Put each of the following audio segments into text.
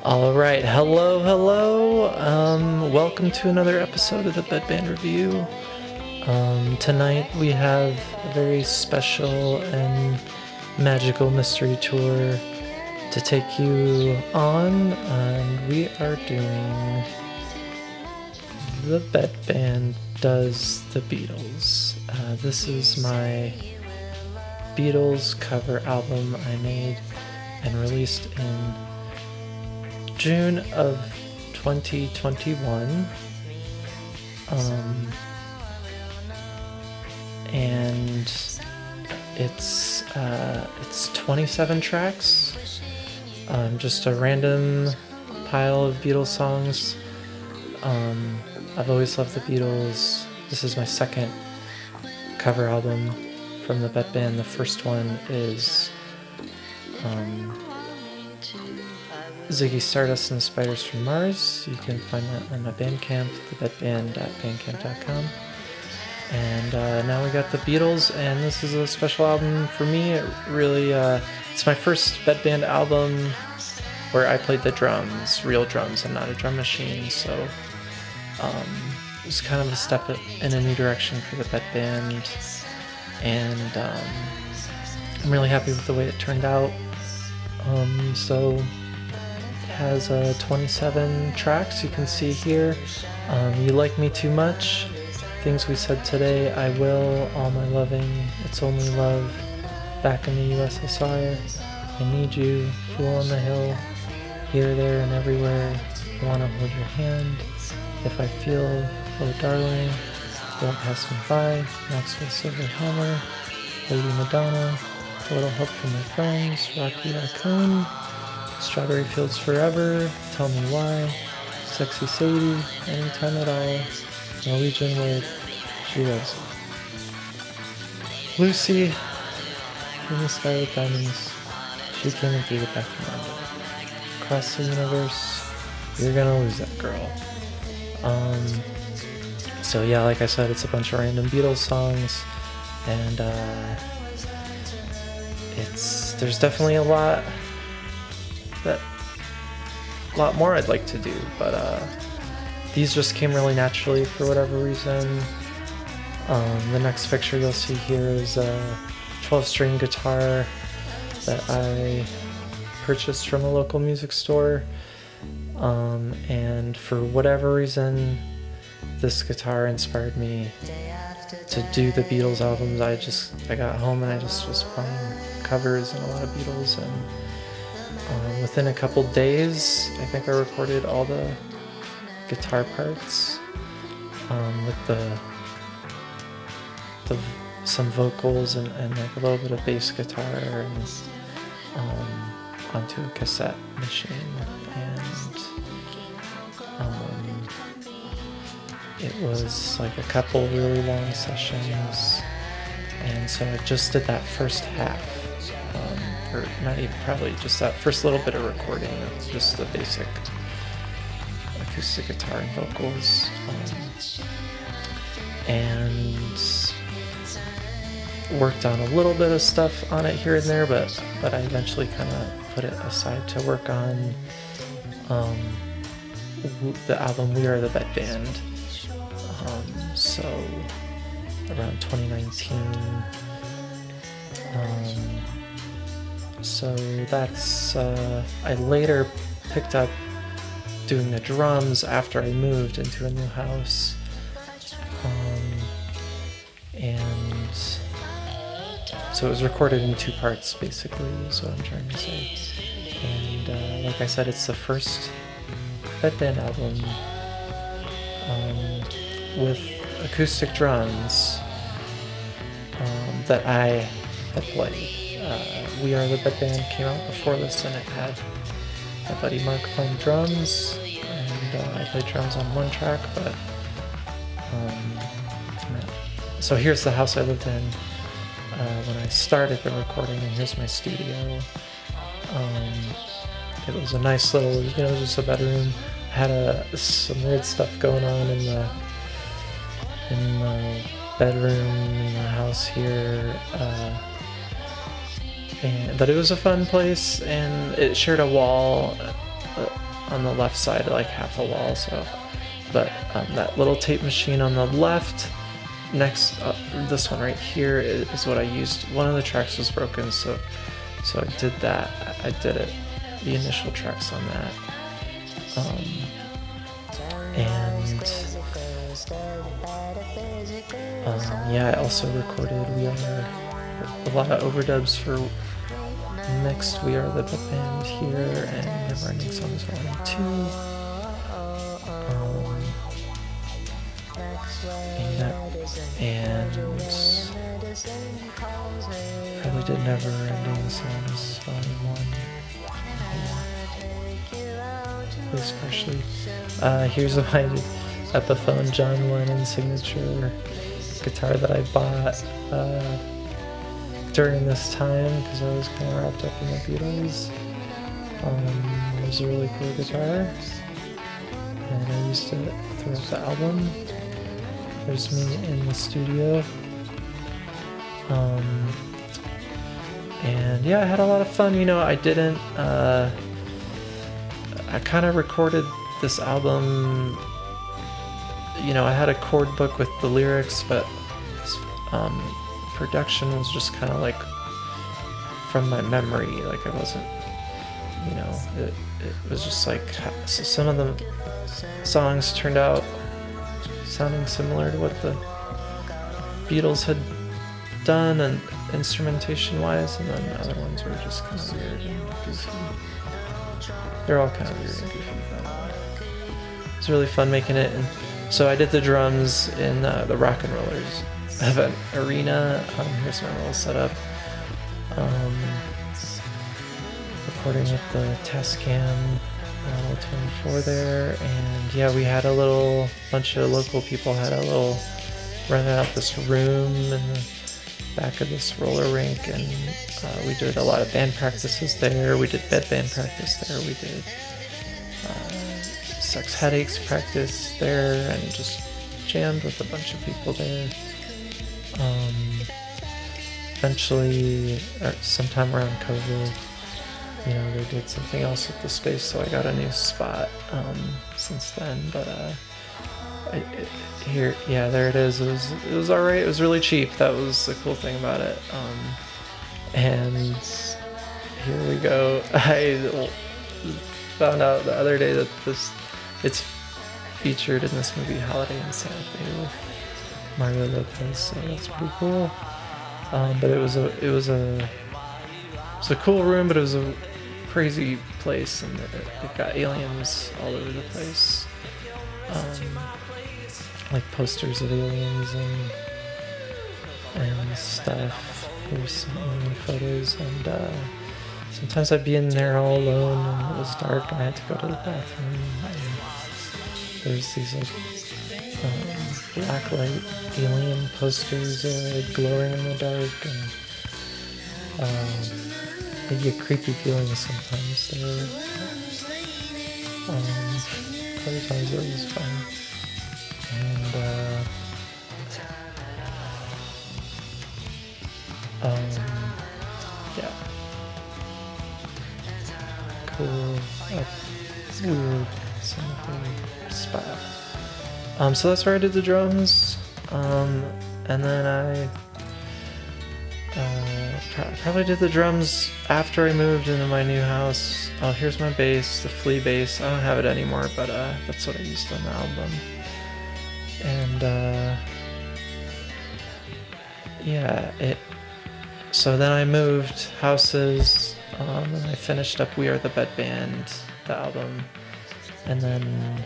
All right, hello. Welcome to another episode of the Bedband Review. Tonight we have a very special and magical mystery tour to take you on, and we are doing The Bedband Does the Beatles. This is my Beatles cover album I made and released in June of 2021, and it's 27 tracks, just a random pile of Beatles songs. I've always loved the Beatles. This is my second cover album from the Bedband. The first one is Ziggy Stardust and the Spiders from Mars. You can find that on my Bandcamp, thebedband.bandcamp.com. And now we got the Beatles, and this is a special album for me. It really, it's my first Bedband album where I played the drums, real drums, and not a drum machine. So it was kind of a step in a new direction for the Bedband, and I'm really happy with the way it turned out. So has 27 tracks you can see here. You Like Me Too Much, Things We Said Today, I Will, All My Loving, It's Only Love, Back in the USSR, I Need You, Fool on the Hill, Here, There, and Everywhere, I Wanna Hold Your Hand, If I Feel, Oh Darling, Don't Pass Me By, Maxwell Silver Hammer, Lady Madonna, A Little Help from My Friends, Rocky Raccoon, Strawberry Fields Forever, Tell Me Why, Sexy Sadie, Anytime at All, Norwegian Wood, She Loves You. Lucy, In the Sky with Diamonds, She Came and Threw It Back from London. Across the Universe, You're Gonna Lose That Girl. So yeah, like I said, it's a bunch of random Beatles songs, and there's definitely a lot more I'd like to do, but these just came really naturally for whatever reason. The next picture you'll see here is a 12-string guitar that I purchased from a local music store, and for whatever reason this guitar inspired me to do the Beatles albums. I got home and I just was playing covers and a lot of Beatles, and within a couple days, I think I recorded all the guitar parts with some vocals and like a little bit of bass guitar, and onto a cassette machine, and it was like a couple really long sessions, and so I just did that first half. Or not even, probably just that first little bit of recording of just the basic acoustic guitar and vocals, and worked on a little bit of stuff on it here and there, but I eventually kind of put it aside to work on the album We Are the Bedband. So around 2019. So that's, I later picked up doing the drums after I moved into a new house. And so it was recorded in two parts, basically, is what I'm trying to say. And like I said, it's the first Bedband album with acoustic drums that I had played. We Are the Bedband came out before this, and it had my buddy Mark playing drums, and I played drums on one track, but so here's the house I lived in when I started the recording, and here's my studio. It was a nice little, just a bedroom. I had some weird stuff going on in the bedroom in the house here, but it was a fun place, and it shared a wall on the left side, like half a wall. So, but that little tape machine on the left, next this one right here is what I used. One of the tracks was broken, so I did that. I did it, the initial tracks on that, and yeah, I also recorded a lot of overdubs for mixed We Are the Band here, and Never Ending Songs Volume 2. And probably did Never Ending Songs Volume 1. At least partially. Here's my Epiphone John Lennon signature guitar that I bought during this time because I was kind of wrapped up in the Beatles. It was a really cool guitar, and I used it throughout the album. There's me in the studio. And yeah, I had a lot of fun. I didn't, I kind of recorded this album, I had a chord book with the lyrics, but production was just kind of like from my memory. Like I wasn't, it was just like, so some of the songs turned out sounding similar to what the Beatles had done and instrumentation wise, and then other ones were just kind of weird and goofy. They're all kind of weird and goofy, but it was really fun making it. And so I did the drums in the Rock and Rollers event arena. Here's my little setup. Recording with the Tascam Model 24 there, and yeah, we had a bunch of local people had rented out this room in the back of this roller rink, and we did a lot of band practices there. We did bed band practice there. We did sex headaches practice there, and just jammed with a bunch of people there. Eventually, sometime around COVID, they did something else with the space, so I got a new spot since then. But here, yeah, there it is. It was all right. It was really cheap. That was the cool thing about it. And here we go. I found out the other day that it's featured in this movie Holiday in Santa Fe with Mario Lopez, so that's pretty cool. But it was a cool room, but it was a crazy place, and they've got aliens all over the place, like posters of aliens and stuff. There's some alien photos, and sometimes I'd be in there all alone and it was dark and I had to go to the bathroom, and there's these black light alien posters glowing in the dark, and they get creepy feelings sometimes there. Other times it was fun. And yeah. Cool. Weird spot. So that's where I did the drums. And then I probably did the drums after I moved into my new house. Oh, here's my bass, the Flea bass. I don't have it anymore, but that's what I used on the album. And yeah, so then I moved houses, and I finished up We Are the Bed Band, the album, and then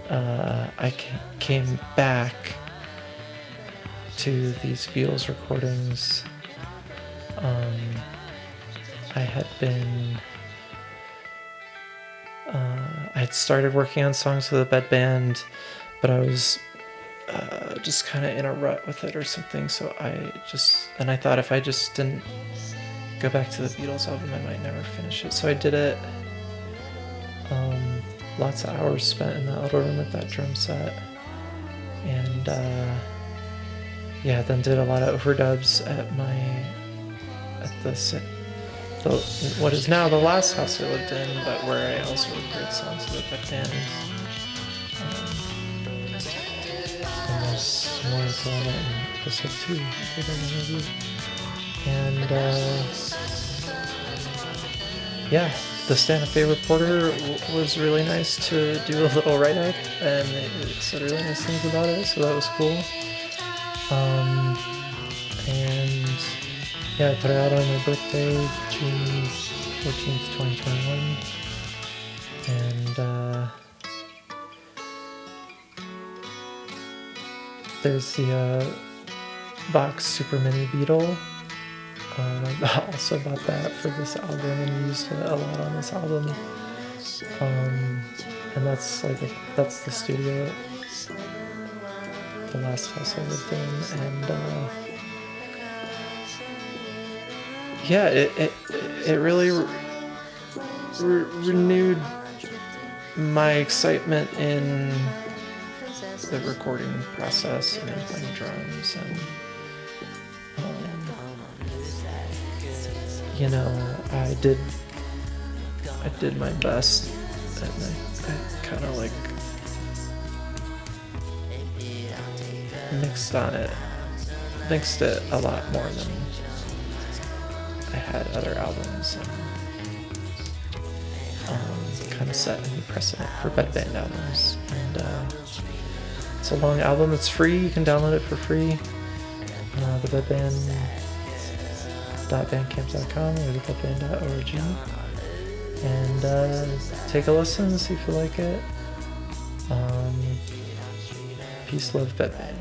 I came back to these Beatles recordings. I had started working on songs for the Bed Band, but I was just kind of in a rut with it or something, so I thought if I just didn't go back to the Beatles album, I might never finish it. So I did it. Lots of hours spent in that little room with that drum set, and then did a lot of overdubs at what is now the last house I lived in, but where I also recorded songs with that band. And there's more info on that in episode 2. Did an interview. And yeah, the Santa Fe Reporter was really nice to do a little write-up, and it said really nice things about it, so that was cool. And yeah, I put it out on my birthday, June 14th, 2021. And there's the Vox Super Mini Beetle. I also bought that for this album and used it a lot on this album. And that's the studio, the last house I lived in, and yeah, it really renewed my excitement in the recording process and playing drums, and you know, I did my best, and I kind of like mixed it a lot more than I had other albums, and kind of set a new precedent for bedband albums. And it's a long album. It's free. You can download it for free. The bedband.bandcamp.com or the bedband.org, and take a listen, see if you like it. Peace, love, bedband.